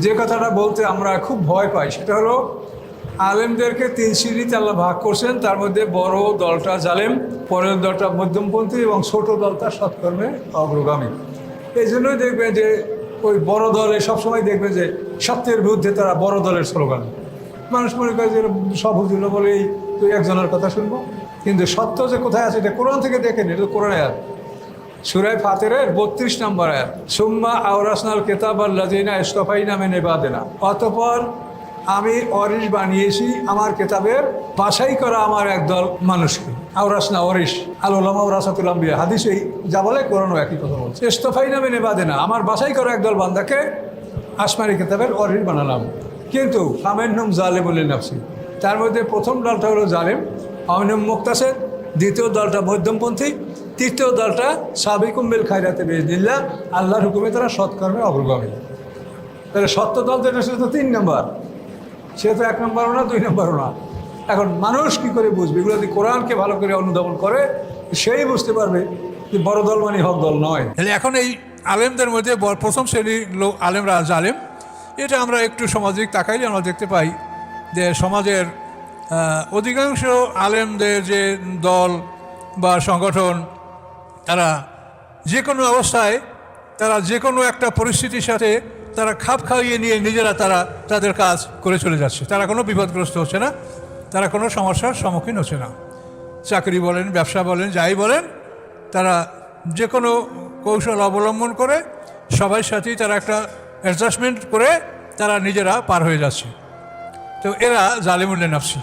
যে কথাটা বলতে আমরা খুব ভয় পাই সেটা হলো আলেমদেরকে তিন শ্রেণীতে আল্লাহ ভাগ করছেন। তার মধ্যে বড় দলটা জালেম, পরের দলটা মধ্যমপন্থী এবং ছোট দলটা সৎকর্মে অগ্রগামী। এই জন্যই দেখবেন যে ওই বড় দলে সবসময় দেখবেন যে সত্যের বিরুদ্ধে তারা বড় দলের স্লোগান। মানুষ মনে করে যে সব হুজুর বলেই তুই একজনের কথা শুনবো, কিন্তু সত্য যে কোথায় আছে এটা কোরআন থেকে দেখেন। এটা কোরআনে আয়াত, সূরা ফাতিরের 32 নম্বর আয়াত, সুম্মা আওরাসনাল কিতাব আল্লাযিনা ইসতাফাইনা মিন ইবাদিনা। অতঃপর আমি ওয়ারিশ বানিয়েছি আমার কিতাবের বাছাই করা আমার একদল মানুষকে। আওরাসনা ওয়ারিশ, আল উলামা ওয়ারাসাতুল আম্বিয়া, হাদিসেই যা বলে কোরআনও একই কথা বলছে। ইসতাফাইনা মিন ইবাদিনা, আমার বাছাই করা একদল বান্দাকে আসমানি কিতাবের ওয়ারিশ বানালাম। কিন্তু ফামিনহুম যালিমুল লিনাফসি, তার মধ্যে প্রথম দলটা হলো জালিম, ফামিনহুম মুক্তাসিদ, দ্বিতীয় দলটা মধ্যমপন্থী, তৃতীয় দলটা সাবিকুম বিল খায়রাতি বিইজনিল্লাহ, আল্লাহর হুকুমে তারা সৎকর্মে অগ্রগামী। তাহলে সত্য দল যেটা সেটা তো 3 নম্বর, সে তো 1 নম্বরও না 2 নম্বরও না। এখন মানুষ কী করে বুঝবে? এগুলো যদি কোরআনকে ভালো করে অনুধাবন করে সেই বুঝতে পারবে যে বড় দল মানে হক দল নয়। তাহলে এখন এই আলেমদের মধ্যে প্রথম শ্রেণীর লোক আলেমরা জালেম, এটা আমরা একটু সামাজিক তাকাইলে আমরা দেখতে পাই যে সমাজের অধিকাংশ আলেমদের যে দল বা সংগঠন, তারা যে কোনো অবস্থায়, তারা যে কোনো একটা পরিস্থিতির সাথে তারা খাপ খাইয়ে নিয়ে নিজেরা তারা তাদের কাজ করে চলে যাচ্ছে। তারা কোনো বিপদগ্রস্ত হচ্ছে না, তারা কোনো সমস্যার সম্মুখীন হচ্ছে না। চাকরি বলেন, ব্যবসা বলেন, যাই বলেন, তারা যে কোনো কৌশল অবলম্বন করে সবার সাথেই তারা একটা অ্যাডজাস্টমেন্ট করে তারা নিজেরা পার হয়ে যাচ্ছে। তো এরা জালিমুল নাফসি।